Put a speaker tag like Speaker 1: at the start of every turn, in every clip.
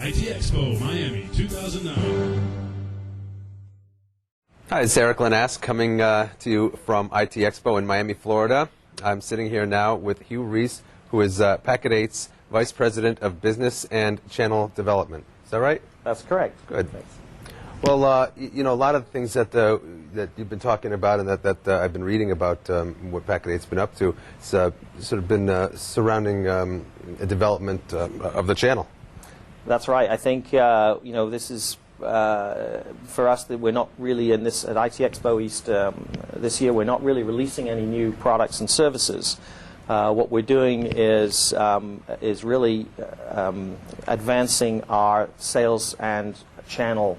Speaker 1: IT Expo Miami 2009.
Speaker 2: Hi, it's Eric Lanask coming to you from IT Expo in Miami, Florida. I'm sitting here now with Hugh Rees, who is Packet 8's Vice President of Business and Channel Development. Is that right?
Speaker 3: That's correct.
Speaker 2: Good.
Speaker 3: Thanks.
Speaker 2: Well, you know, a lot of the things that you've been talking about and that I've been reading about what Packet 8's been up to, it's sort of been surrounding the development of the channel.
Speaker 3: That's right. I think you know, this is for us that we're not really in this at IT Expo East this year. We're not really releasing any new products and services. What we're doing is really advancing our sales and channel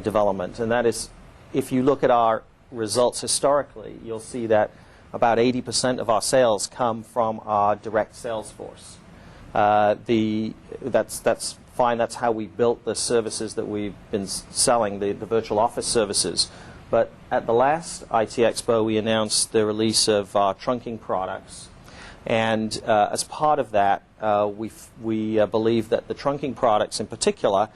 Speaker 3: development, and that is, if you look at our results historically, you'll see that about 80% of our sales come from our direct sales force. That's fine. That's how we built the services that we've been selling, the virtual office services. But at the last IT Expo, we announced the release of our trunking products, and as part of that, we believe that the trunking products in particular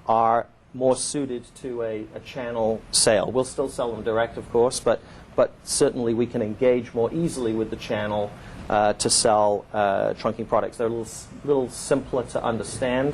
Speaker 3: are more suited to a channel sale. We'll still sell them direct, of course, but certainly we can engage more easily with the channel to sell trunking products. They're a little simpler to understand,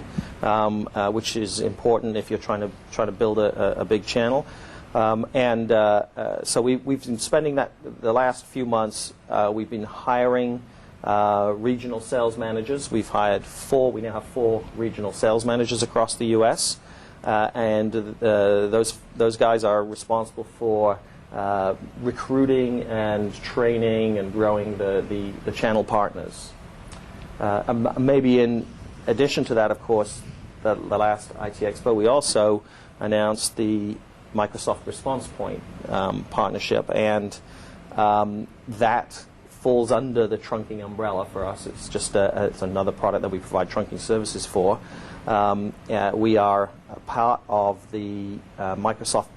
Speaker 3: which is important if you're trying to build a big channel. So we've been spending the last few months. We've been hiring regional sales managers. We've hired 4. We now have 4 regional sales managers across the U.S. And those guys are responsible for recruiting and training and growing the channel partners. Maybe in addition to that, of course, the last IT Expo, we also announced the Microsoft Response Point partnership, and that falls under the trunking umbrella for us. It's just it's another product that we provide trunking services for. We are a part of the Microsoft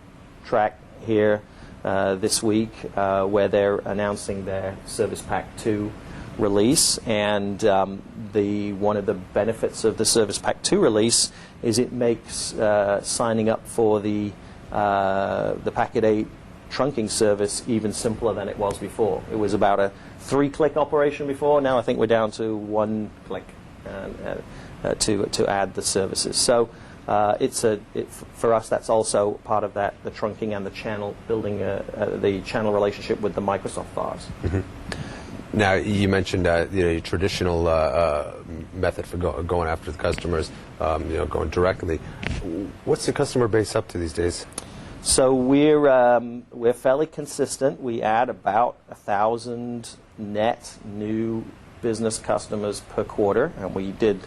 Speaker 3: track here this week, where they're announcing their Service Pack 2 release, and one of the benefits of the Service Pack 2 release is it makes signing up for the Packet 8 trunking service even simpler than it was before. It was about a 3-click operation before. Now I think we're down to 1 click to add the services. So for us, that's also part of that, the trunking and the channel, building the channel relationship with the Microsoft VARs.
Speaker 2: Mm-hmm. Now, you mentioned your traditional method for going after the customers, going directly. What's the customer base up to these days?
Speaker 3: So we're fairly consistent. We add about 1,000 net new business customers per quarter, and we did,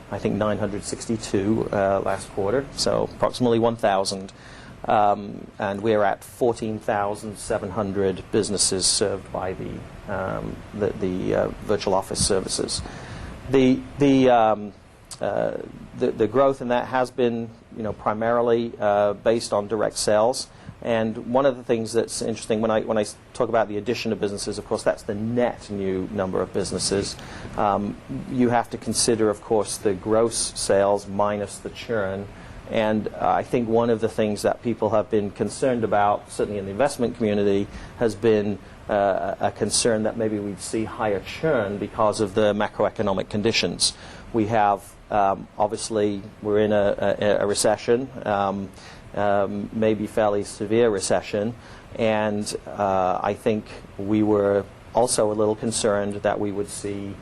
Speaker 3: I think, 962 last quarter, so approximately 1,000. And we're at 14,700 businesses served by the virtual office services. The growth in that has been, primarily based on direct sales. And one of the things that's interesting when I talk about the addition of businesses, of course, that's the net new number of businesses. You have to consider, of course, the gross sales minus the churn. And I think one of the things that people have been concerned about, certainly in the investment community, has been a concern that maybe we'd see higher churn because of the macroeconomic conditions. We have, obviously, we're in a recession, maybe fairly severe recession, and I think we were also a little concerned that we would see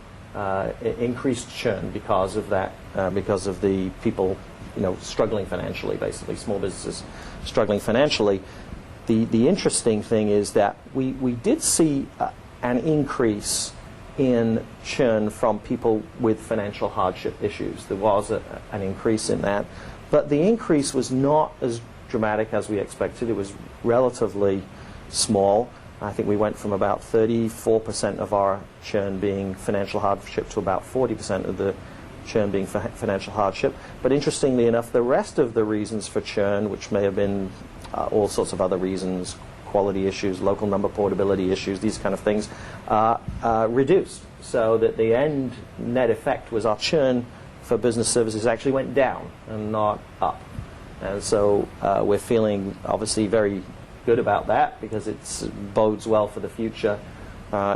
Speaker 3: increased churn because of that, because of the people struggling financially, basically, small businesses struggling financially. The interesting thing is that we did see an increase in churn from people with financial hardship issues. There was an increase in that, but the increase was not as dramatic as we expected. It was relatively small. I think we went from about 34% of our churn being financial hardship to about 40% of the churn being financial hardship. But interestingly enough, the rest of the reasons for churn, which may have been all sorts of other reasons, quality issues, local number portability issues, these kind of things, reduced. So that the end net effect was our churn for business services actually went down and not up. And so we're feeling obviously very good about that because it bodes well for the future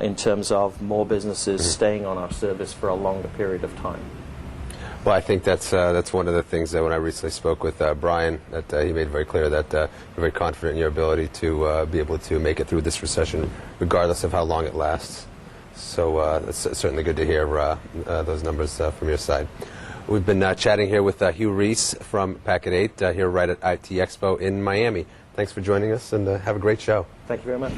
Speaker 3: in terms of more businesses staying on our service for a longer period of time.
Speaker 2: Well, I think that's one of the things that when I recently spoke with Brian, that he made very clear that you're very confident in your ability to be able to make it through this recession, regardless of how long it lasts. So it's certainly good to hear those numbers from your side. We've been chatting here with Hugh Rees from Packet 8 here right at IT Expo in Miami. Thanks for joining us, and have a great show.
Speaker 3: Thank you very much.